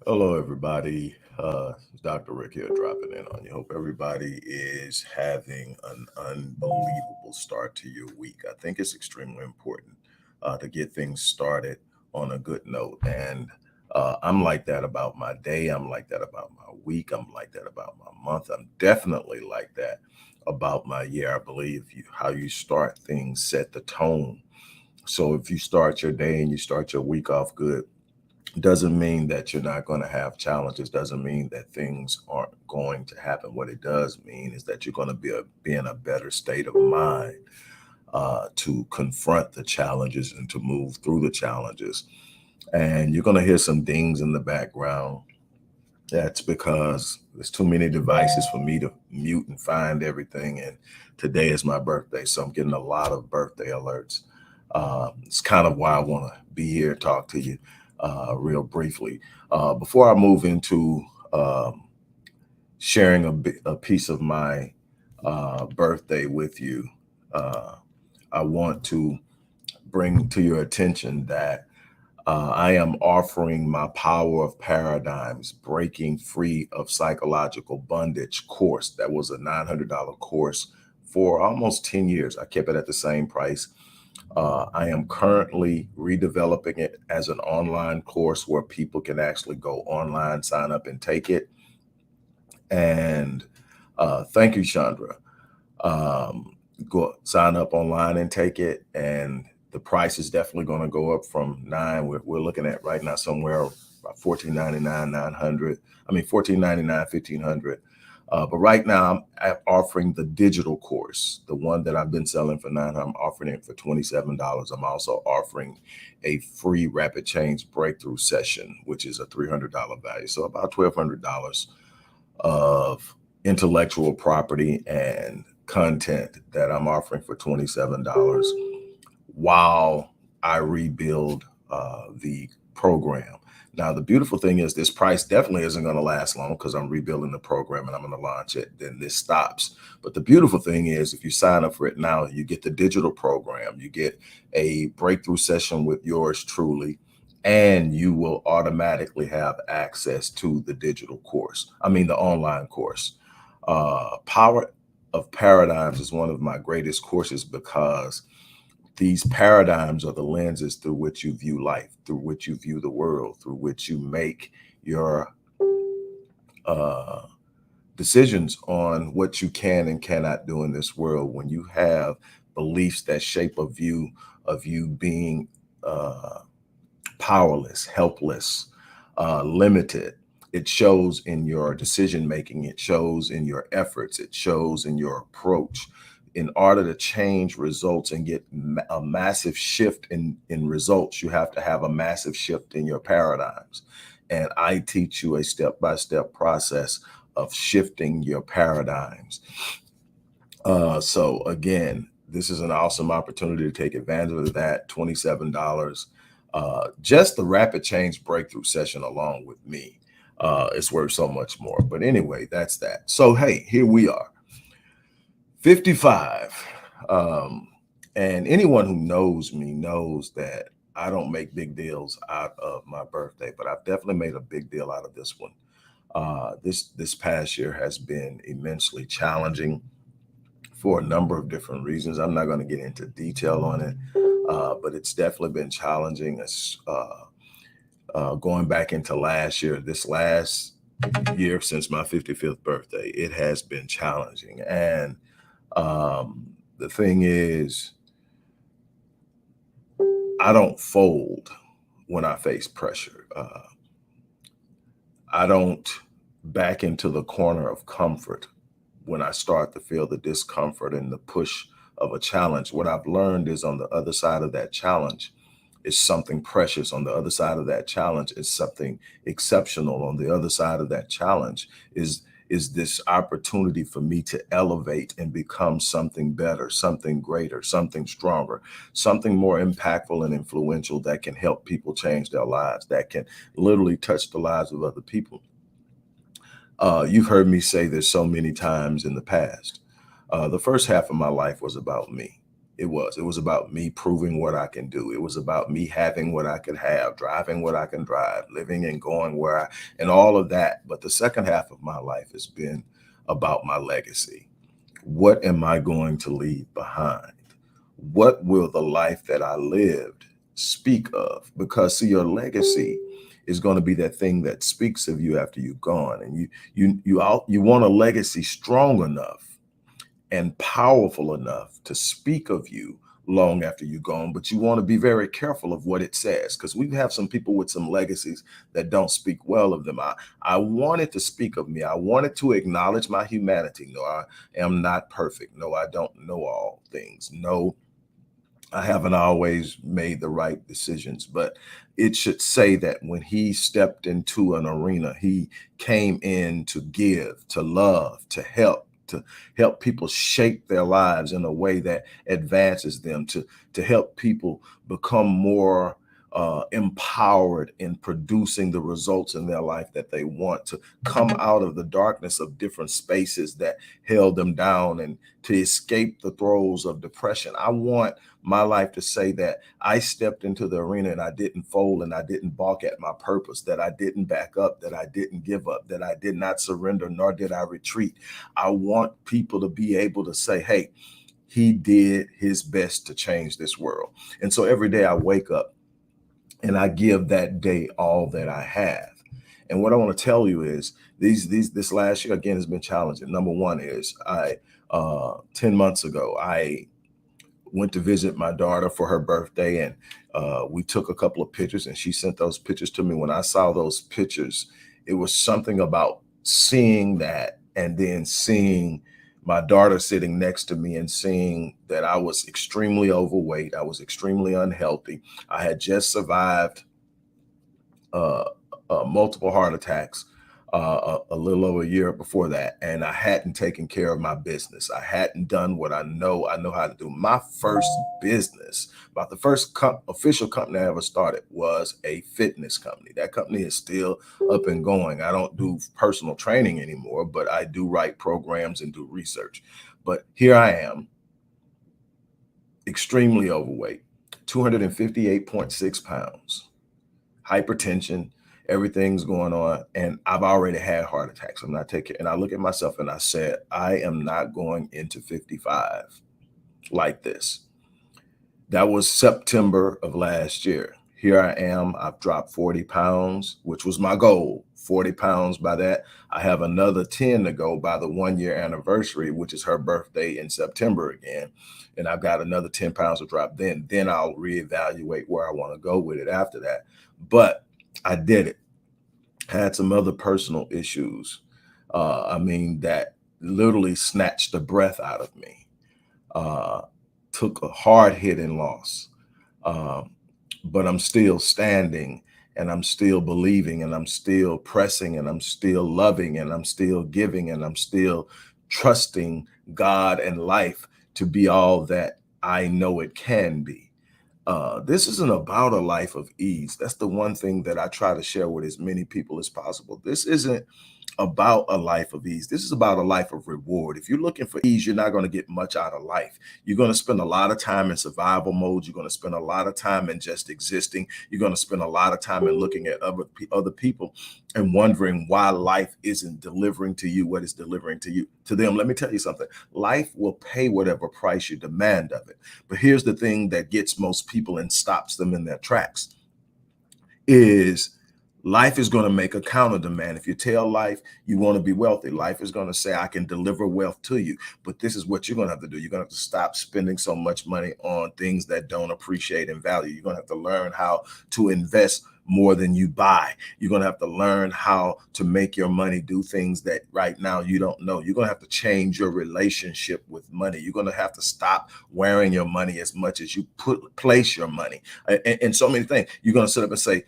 Hello, everybody. It's Dr. Rick here dropping in on you. Hope everybody is having an unbelievable start to your week. I think it's extremely important to get things started on a good note. And I'm like that about my day. I'm like that about my week. I'm like that about my month. I'm definitely like that about my year. I believe how you start things set the tone. So if you start your day and you start your week off good, doesn't mean that you're not going to have challenges, doesn't mean that things aren't going to happen. What it does mean is that you're going to be in a better state of mind to confront the challenges and to move through the challenges. And you're going to hear some dings in the background. That's because there's too many devices for me to mute and find everything. And today is my birthday, so I'm getting a lot of birthday alerts. It's kind of why I want to be here and talk to you real briefly. Before I move into sharing a piece of my birthday with you, uh, I want to bring to your attention that I am offering my Power of Paradigms Breaking Free of Psychological Bondage course. That was a $900 course for almost 10 years. I kept it at the same price. I am currently redeveloping it as an online course where people can actually go online, sign up, and take it. And thank you, Chandra. Um, Go sign up online and take it. And the price is definitely going to go up from nine. We're looking at right now somewhere about 14.99, 900. I mean 14.99, 1500. But right now I'm offering the digital course, the one that I've been selling for 900. I'm offering it for $27. I'm also offering a free rapid change breakthrough session, which is a $300 value. So about $1,200 of intellectual property and content that I'm offering for $27 while I rebuild the program. Now, the beautiful thing is this price definitely isn't going to last long because I'm rebuilding the program and I'm going to launch it. Then this stops. But the beautiful thing is if you sign up for it now, you get the digital program, you get a breakthrough session with yours truly, and you will automatically have access to the digital course. I mean, the online course. Power of Paradigms is one of my greatest courses because these paradigms are the lenses through which you view life, through which you view the world, through which you make your uh, decisions on what you can and cannot do in this world. When you have beliefs that shape a view of you being powerless, helpless, limited, it shows in your decision making, it shows in your efforts, it shows in your approach. In order to change results and get a massive shift in results, you have to have a massive shift in your paradigms. And I teach you a step-by-step process of shifting your paradigms. So again, this is an awesome opportunity to take advantage of that. $27. Just the rapid change breakthrough session along with me is worth so much more. But anyway, that's that. So hey, here we are. 55. Um, and anyone who knows me knows that I don't make big deals out of my birthday, but I've definitely made a big deal out of this one. This past year has been immensely challenging for a number of different reasons. I'm not going to get into detail on it, but it's definitely been challenging. Going back into last year, this last year since my 55th birthday, it has been challenging. And the thing is, I don't fold when I face pressure. I don't back into the corner of comfort when I start to feel the discomfort and the push of a challenge. What I've learned is on the other side of that challenge is something precious. On the other side of that challenge is something exceptional. On the other side of that challenge is this opportunity for me to elevate and become something better, something greater, something stronger, something more impactful and influential that can help people change their lives, that can literally touch the lives of other people. You've heard me say this so many times in the past. The first half of my life was about me. It was about me proving what I can do. It was about me having what I could have, driving what I can drive, living and going where I, and all of that. But the second half of my life has been about my legacy. What am I going to leave behind? What will the life that I lived speak of? Because see, your legacy is going to be that thing that speaks of you after you've gone. And you want a legacy strong enough and powerful enough to speak of you long after you're gone, but you want to be very careful of what it says, because we have some people with some legacies that don't speak well of them. I wanted to speak of me. I wanted to acknowledge my humanity. No, I am not perfect. No, I don't know all things. No, I haven't always made the right decisions, but it should say that when he stepped into an arena, he came in to give, to love, to help people shape their lives in a way that advances them, to help people become more empowered in producing the results in their life that they want, to come out of the darkness of different spaces that held them down, and to escape the throes of depression. I want my life to say that I stepped into the arena and I didn't fold and I didn't balk at my purpose, that I didn't back up, that I didn't give up, that I did not surrender, nor did I retreat. I want people to be able to say, hey, he did his best to change this world. And so every day I wake up and I give that day all that I have. And what I want to tell you is this last year again has been challenging. Number one is 10 months ago, I went to visit my daughter for her birthday, and we took a couple of pictures, and she sent those pictures to me. When I saw those pictures, it was something about seeing that and then seeing my daughter sitting next to me and seeing that I was extremely overweight. I was extremely unhealthy. I had just survived uh, multiple heart attacks a little over a year before that, and I hadn't taken care of my business. I hadn't done what I know how to do. My first business, about the first official company I ever started, was a fitness company. That company is still up and going. I don't do personal training anymore, but I do write programs and do research. But here I am, extremely overweight, 258.6 pounds, hypertension, everything's going on, and I've already had heart attacks. I'm not taking, and I look at myself and I said, I am not going into 55 like this. That was September of last year. Here I am, I've dropped 40 pounds, which was my goal, 40 pounds by that. I have another 10 to go by the 1-year anniversary, which is her birthday in September again. And I've got another 10 pounds to drop then. Then I'll reevaluate where I want to go with it after that. But I did it. Had some other personal issues. That literally snatched the breath out of me. Took a hard hit and loss. But I'm still standing, and I'm still believing, and I'm still pressing, and I'm still loving, and I'm still giving, and I'm still trusting God and life to be all that I know it can be. This isn't about a life of ease. That's the one thing that I try to share with as many people as possible. This isn't about a life of ease. This is about a life of reward. If you're looking for ease, you're not going to get much out of life. You're going to spend a lot of time in survival mode. You're going to spend a lot of time in just existing. You're going to spend a lot of time in looking at other people and wondering why life isn't delivering to you what it's delivering to them. Let me tell you something. Life will pay whatever price you demand of it. But here's the thing that gets most people and stops them in their tracks is life is going to make a counter demand. If you tell life you want to be wealthy, life is going to say, I can deliver wealth to you. But this is what you're going to have to do. You're going to have to stop spending so much money on things that don't appreciate in value. You're going to have to learn how to invest more than you buy. You're going to have to learn how to make your money do things that right now you don't know. You're going to have to change your relationship with money. You're going to have to stop wearing your money as much as you place your money. And so many things. You're going to sit up and say,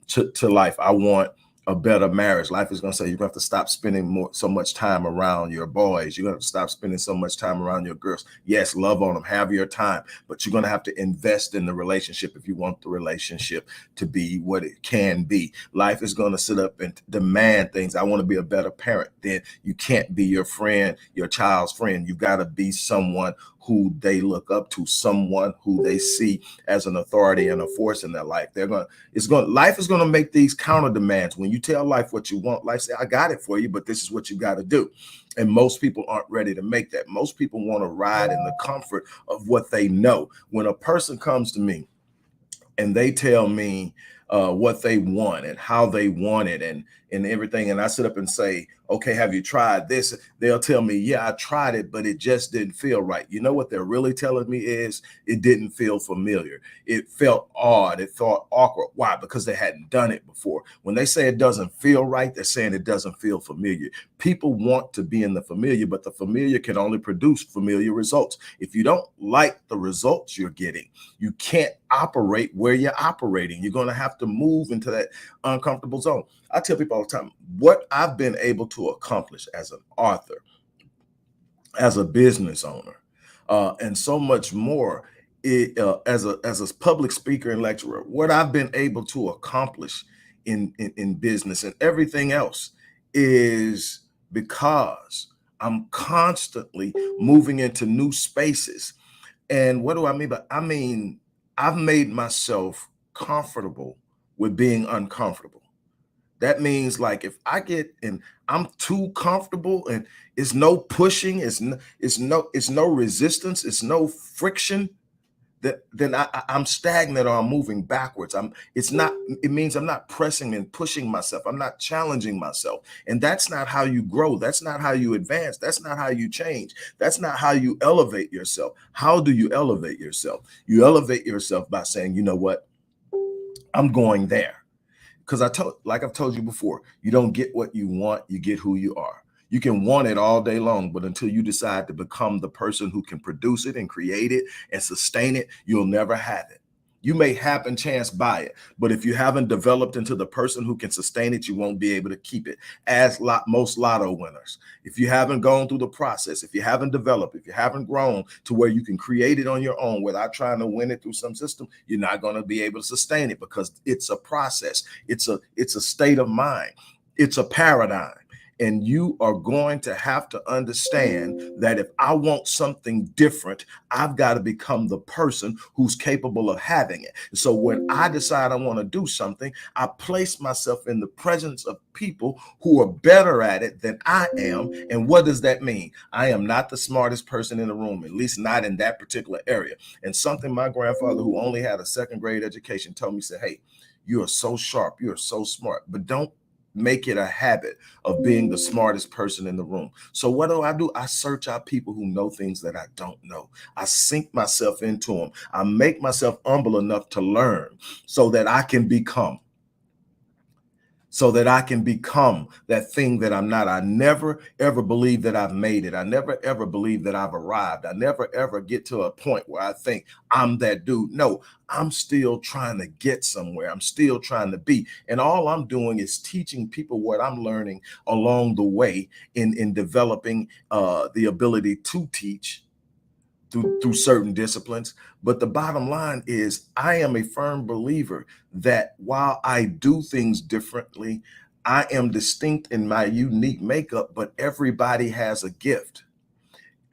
to life, I want a better marriage. Life is going to say, you're going to have to stop spending so much time around your boys. You're going to have to stop spending so much time around your girls. Yes, love on them, have your time, but you're going to have to invest in the relationship if you want the relationship to be what it can be. Life is going to sit up and demand things. I want to be a better parent. Then you can't be your friend, your child's friend. You've got to be someone who they look up to, someone who they see as an authority and a force in their life. Life is going to make these counter demands. When you tell life what you want, life say, I got it for you, but this is what you got to do. And most people aren't ready to make that. Most people want to ride in the comfort of what they know. When a person comes to me and they tell me what they want and how they want it and everything, and I sit up and say, okay, have you tried this? They'll tell me, yeah, I tried it, but it just didn't feel right. You know what they're really telling me is it didn't feel familiar. It felt odd. It felt awkward. Why? Because they hadn't done it before. When they say it doesn't feel right, they're saying it doesn't feel familiar. People want to be in the familiar, but the familiar can only produce familiar results. If you don't like the results you're getting, you can't operate where you're operating. You're going to have to move into that uncomfortable zone. I tell people all the time, what I've been able to accomplish as an author, as a business owner, and so much more, as a public speaker and lecturer, what I've been able to accomplish in business and everything else is because I'm constantly moving into new spaces. And what do I mean by? I mean, I've made myself comfortable with being uncomfortable. That means, like, if I get and I'm too comfortable and it's no pushing, it's no resistance, it's no friction, that then I'm stagnant or I'm moving backwards. It means I'm not pressing and pushing myself. I'm not challenging myself. And that's not how you grow. That's not how you advance. That's not how you change. That's not how you elevate yourself. How do you elevate yourself? You elevate yourself by saying, you know what? I'm going there. Because like I've told you before, you don't get what you want, you get who you are. You can want it all day long, but until you decide to become the person who can produce it and create it and sustain it, you'll never have it. You may happen chance buy it, but if you haven't developed into the person who can sustain it, you won't be able to keep it. As most lotto winners, if you haven't gone through the process, if you haven't developed, if you haven't grown to where you can create it on your own without trying to win it through some system, you're not going to be able to sustain it, because it's a process. It's a state of mind. It's a paradigm. And you are going to have to understand that if I want something different, I've got to become the person who's capable of having it. So when I decide I want to do something, I place myself in the presence of people who are better at it than I am. And what does that mean? I am not the smartest person in the room, at least not in that particular area. And something my grandfather, who only had a second grade education, told me, said, hey, you are so sharp, you are so smart, but don't make it a habit of being the smartest person in the room. So what do? I search out people who know things that I don't know. I sink myself into them. I make myself humble enough to learn so that I can become that thing that I'm not. I never ever believe that I've made it. I never ever believe that I've arrived. I never ever get to a point where I think I'm that dude. No, I'm still trying to get somewhere. I'm still trying to be. And all I'm doing is teaching people what I'm learning along the way in developing the ability to teach through certain disciplines. But the bottom line is, I am a firm believer that while I do things differently, I am distinct in my unique makeup, but everybody has a gift.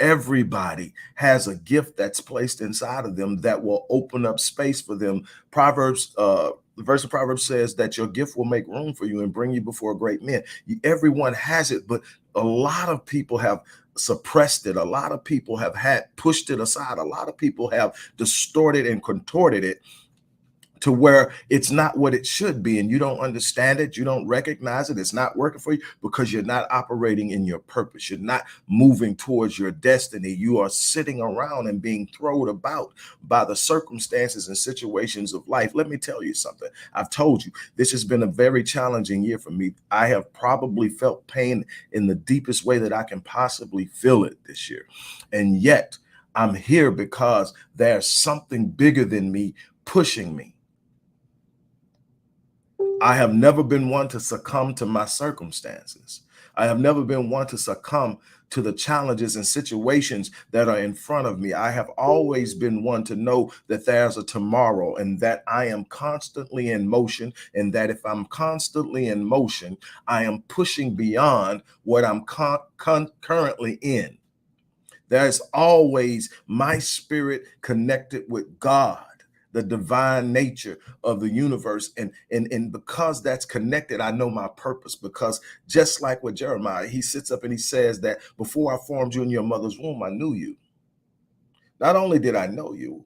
Everybody has a gift that's placed inside of them that will open up space for them. The verse of Proverbs says that your gift will make room for you and bring you before great men. Everyone has it, but a lot of people have suppressed it. A lot of people have pushed it aside. A lot of people have distorted and contorted it to where it's not what it should be, and you don't understand it, you don't recognize it, it's not working for you because you're not operating in your purpose. You're not moving towards your destiny. You are sitting around and being thrown about by the circumstances and situations of life. Let me tell you something. I've told you, this has been a very challenging year for me. I have probably felt pain in the deepest way that I can possibly feel it this year. And yet I'm here because there's something bigger than me pushing me. I have never been one to succumb to my circumstances. I have never been one to succumb to the challenges and situations that are in front of me. I have always been one to know that there's a tomorrow and that I am constantly in motion, and that if I'm constantly in motion, I am pushing beyond what I'm currently in. There's always my spirit connected with God, the divine nature of the universe. And because that's connected, I know my purpose. Because just like with Jeremiah, he sits up and he says that before I formed you in your mother's womb, I knew you. Not only did I know you,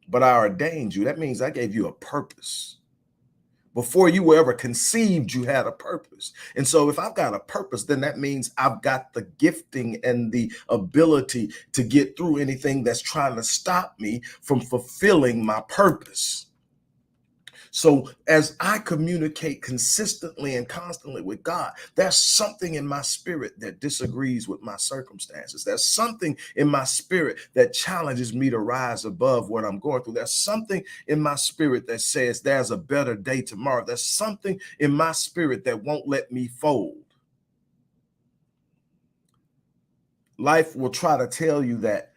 but I ordained you. That means I gave you a purpose. Before you were ever conceived, you had a purpose. And so if I've got a purpose, then that means I've got the gifting and the ability to get through anything that's trying to stop me from fulfilling my purpose. So as I communicate consistently and constantly with God, there's something in my spirit that disagrees with my circumstances. There's something in my spirit that challenges me to rise above what I'm going through. There's something in my spirit that says there's a better day tomorrow. There's something in my spirit that won't let me fold. Life will try to tell you that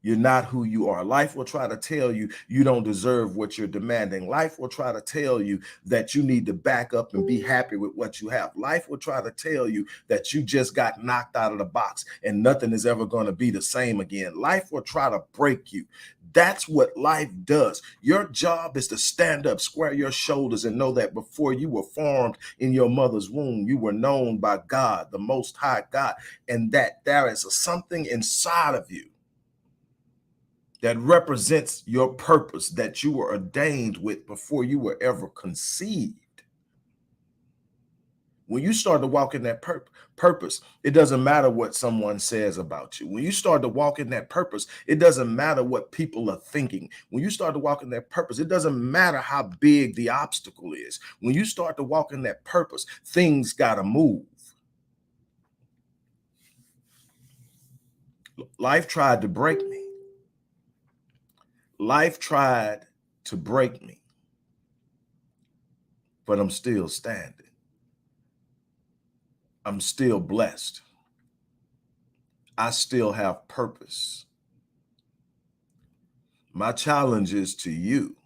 you're not who you are. Life will try to tell you you don't deserve what you're demanding. Life will try to tell you that you need to back up and be happy with what you have. Life will try to tell you that you just got knocked out of the box and nothing is ever going to be the same again. Life will try to break you. That's what life does. Your job is to stand up, square your shoulders, and know that before you were formed in your mother's womb, you were known by God, the Most High God, and that there is something inside of you that represents your purpose that you were ordained with before you were ever conceived. When you start to walk in that purpose, it doesn't matter what someone says about you. When you start to walk in that purpose, it doesn't matter what people are thinking. When you start to walk in that purpose, it doesn't matter how big the obstacle is. When you start to walk in that purpose, things got to move. Life tried to break me. Life tried to break me, but I'm still standing. I'm still blessed. I still have purpose. My challenge is to you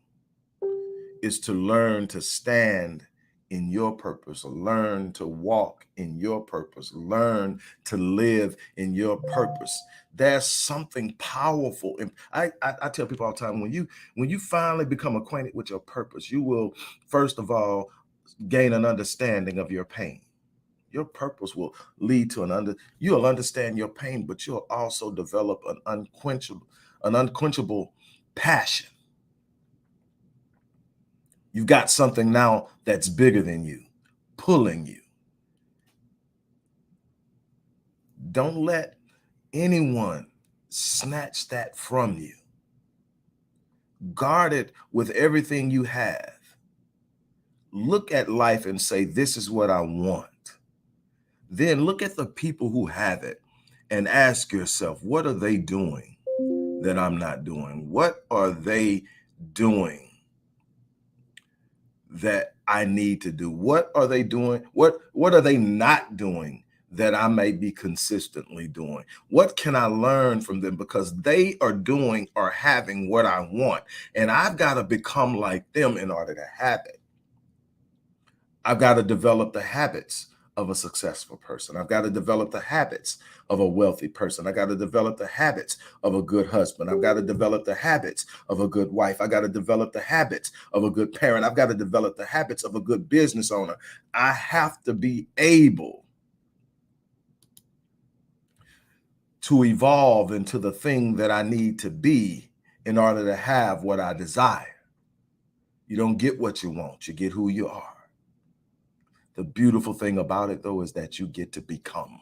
is to learn to stand in your purpose, learn to walk in your purpose, learn to live in your purpose. There's something powerful. And I tell people all the time, when you finally become acquainted with your purpose, you will, first of all, gain an understanding of your pain. Your purpose will lead to you'll understand your pain, but you'll also develop an unquenchable passion. You've got something now that's bigger than you, pulling you. Don't let anyone snatch that from you. Guard it with everything you have. Look at life and say, this is what I want. Then look at the people who have it and ask yourself, what are they doing that I'm not doing? What are they doing that I need to do? What are they doing? What are they not doing that I may be consistently doing? What can I learn from them? Because they are doing or having what I want, and I've got to become like them in order to have it. I've got to develop the habits of a successful person. I've got to develop the habits of a wealthy person. I got to develop the habits of a good husband. I've got to develop the habits of a good wife. I got to develop the habits of a good parent. I've got to develop the habits of a good business owner. I have to be able to evolve into the thing that I need to be in order to have what I desire. You don't get what you want, you get who you are. The beautiful thing about it, though, is that you get to become.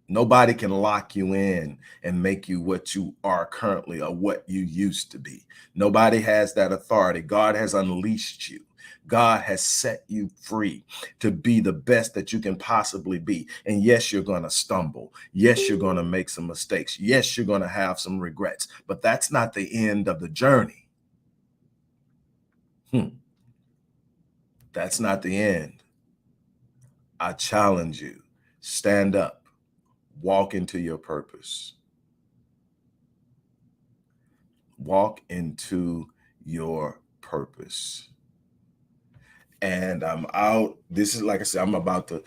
Nobody can lock you in and make you what you are currently or what you used to be. Nobody has that authority. God has unleashed you. God has set you free to be the best that you can possibly be. And yes, you're going to stumble. Yes, you're going to make some mistakes. Yes, you're going to have some regrets. But that's not the end of the journey. That's not the end. I challenge you. Stand up. Walk into your purpose. Walk into your purpose. And I'm out. This is, like I said, I'm about to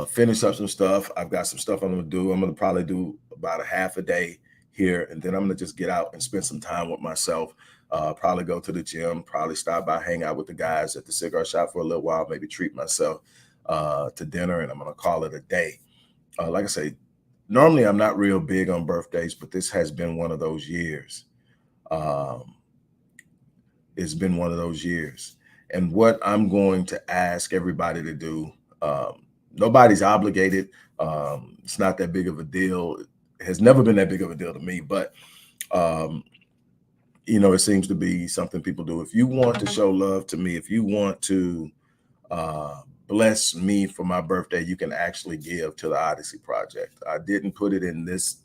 finish up some stuff. I've got some stuff I'm gonna do. I'm gonna probably do about a half a day here, and then I'm gonna just get out and spend some time with myself. Probably go to the gym, probably stop by, hang out with the guys at the cigar shop for a little while, maybe treat myself to dinner, and I'm gonna call it a day. Like I say, normally I'm not real big on birthdays, but this has been one of those years. Um, it's been one of those years. And what I'm going to ask everybody to do, um, nobody's obligated. It's not that big of a deal. It has never been that big of a deal to me, but um, it seems to be something people do. If you want to show love to me, if you want to uh, bless me for my birthday, you can actually give to the Odyssey Project. I didn't put it in this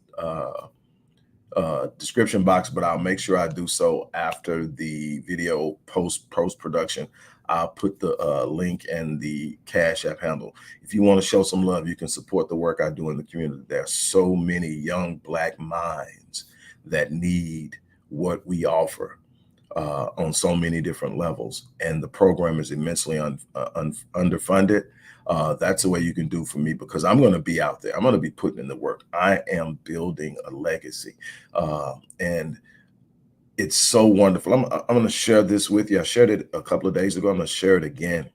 description box, but I'll make sure I do so after the video post production. I'll put the link and the Cash App handle. If you want to show some love, you can support the work I do in the community. There are so many young Black minds that need what we offer on so many different levels, and the program is immensely underfunded. That's the way you can do for me, because I'm going to be out there. I'm going to be putting in the work. I am building a legacy, and it's so wonderful. I'm going to share this with you. I shared it a couple of days ago. I'm going to share it again.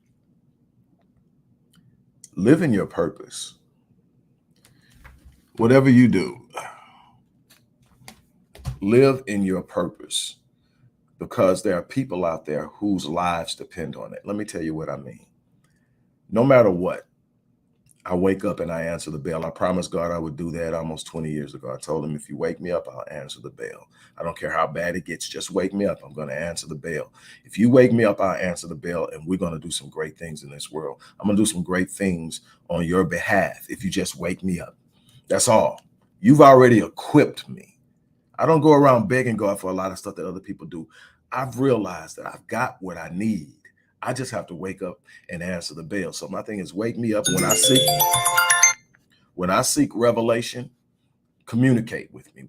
Live in your purpose. Whatever you do, live in your purpose, because there are people out there whose lives depend on it. Let me tell you what I mean. No matter what, I wake up and I answer the bell. I promised God I would do that almost 20 years ago. I told him, if you wake me up, I'll answer the bell. I don't care how bad it gets. Just wake me up. I'm going to answer the bell. If you wake me up, I'll answer the bell, and we're going to do some great things in this world. I'm going to do some great things on your behalf if you just wake me up. That's all. You've already equipped me. I don't go around begging God for a lot of stuff that other people do. I've realized that I've got what I need. I just have to wake up and answer the bell. So my thing is, wake me up when I seek revelation, communicate with me.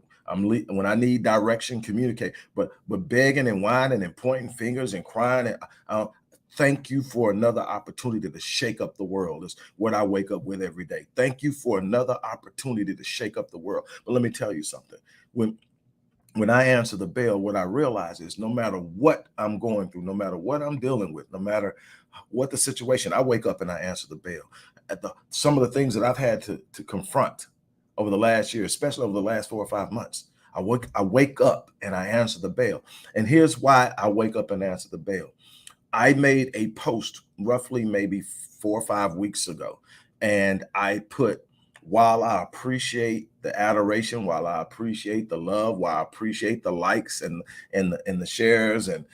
When I need direction, communicate. But begging and whining and pointing fingers and crying, and thank you for another opportunity to shake up the world is what I wake up with every day. Thank you for another opportunity to shake up the world. But let me tell you something. When I answer the bell, what I realize is, no matter what I'm going through, no matter what I'm dealing with, no matter what the situation, I wake up and I answer the bell. Some of the things that I've had to confront over the last year, especially over the last 4 or 5 months, I wake up and I answer the bell. And here's why I wake up and answer the bell. I made a post roughly maybe 4 or 5 weeks ago, and I put, while I appreciate the adoration, while I appreciate the love, while I appreciate the likes and the shares and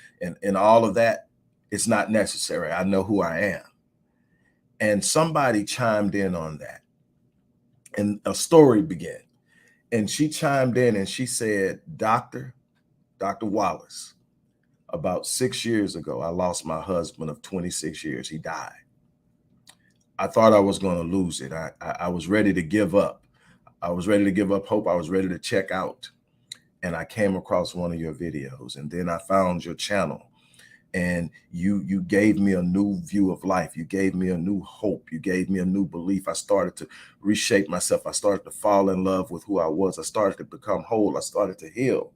all of that, it's not necessary. I know who I am. And somebody chimed in on that, and a story began. And she chimed in and she said, Dr. Wallace, about 6 years ago, I lost my husband of 26 years. He died. I thought I was going to lose it. I was ready to give up. I was ready to give up hope. I was ready to check out. And I came across one of your videos, and then I found your channel, and you gave me a new view of life. You gave me a new hope. You gave me a new belief. I started to reshape myself. I started to fall in love with who I was. I started to become whole. I started to heal.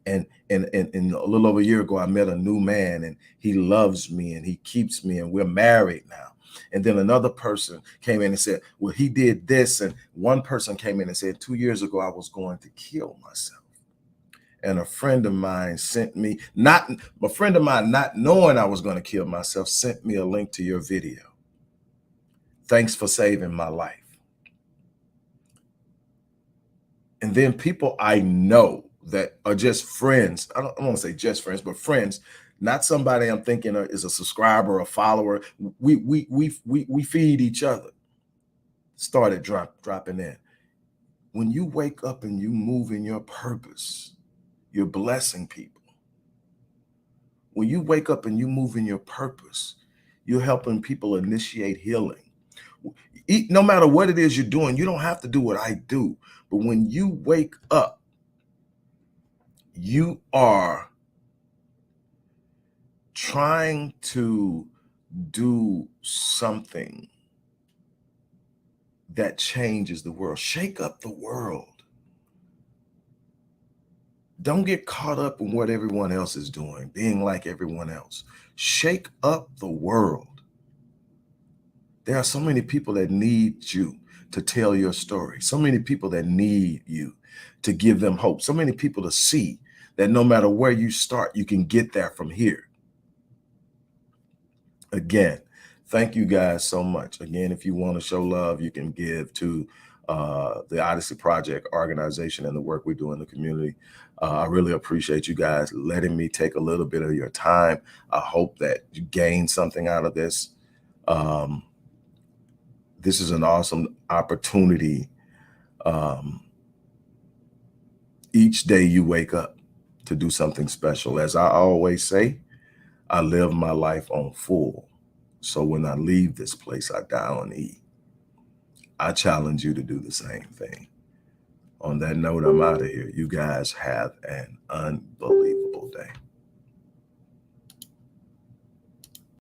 And a little over a year ago, I met a new man, and he loves me and he keeps me, and we're married now. And then another person came in and said, well, he did this. And one person came in and said, 2 years ago, I was going to kill myself. And a friend of mine sent me, not knowing I was going to kill myself, sent me a link to your video. Thanks for saving my life. And then people I know that are just friends. I don't want to say just friends, but friends, not somebody I'm thinking is a subscriber, a follower. We feed each other. Started dropping in. When you wake up and you move in your purpose, you're blessing people. When you wake up and you move in your purpose, you're helping people initiate healing. No matter what it is you're doing, you don't have to do what I do. But when you wake up, you are trying to do something that changes the world. Shake up the world. Don't get caught up in what everyone else is doing, being like everyone else. Shake up the world. There are so many people that need you to tell your story. So many people that need you to give them hope. So many people to see that no matter where you start, you can get there from here. Again, thank you guys so much. Again, if you want to show love, you can give to the Odyssey Project organization and the work we do in the community. I really appreciate you guys letting me take a little bit of your time. I hope that you gain something out of this. This is an awesome opportunity. Each day you wake up to do something special. As I always say, I live my life on full. So when I leave this place, I die on E. I challenge you to do the same thing. On that note, I'm out of here. You guys have an unbelievable day.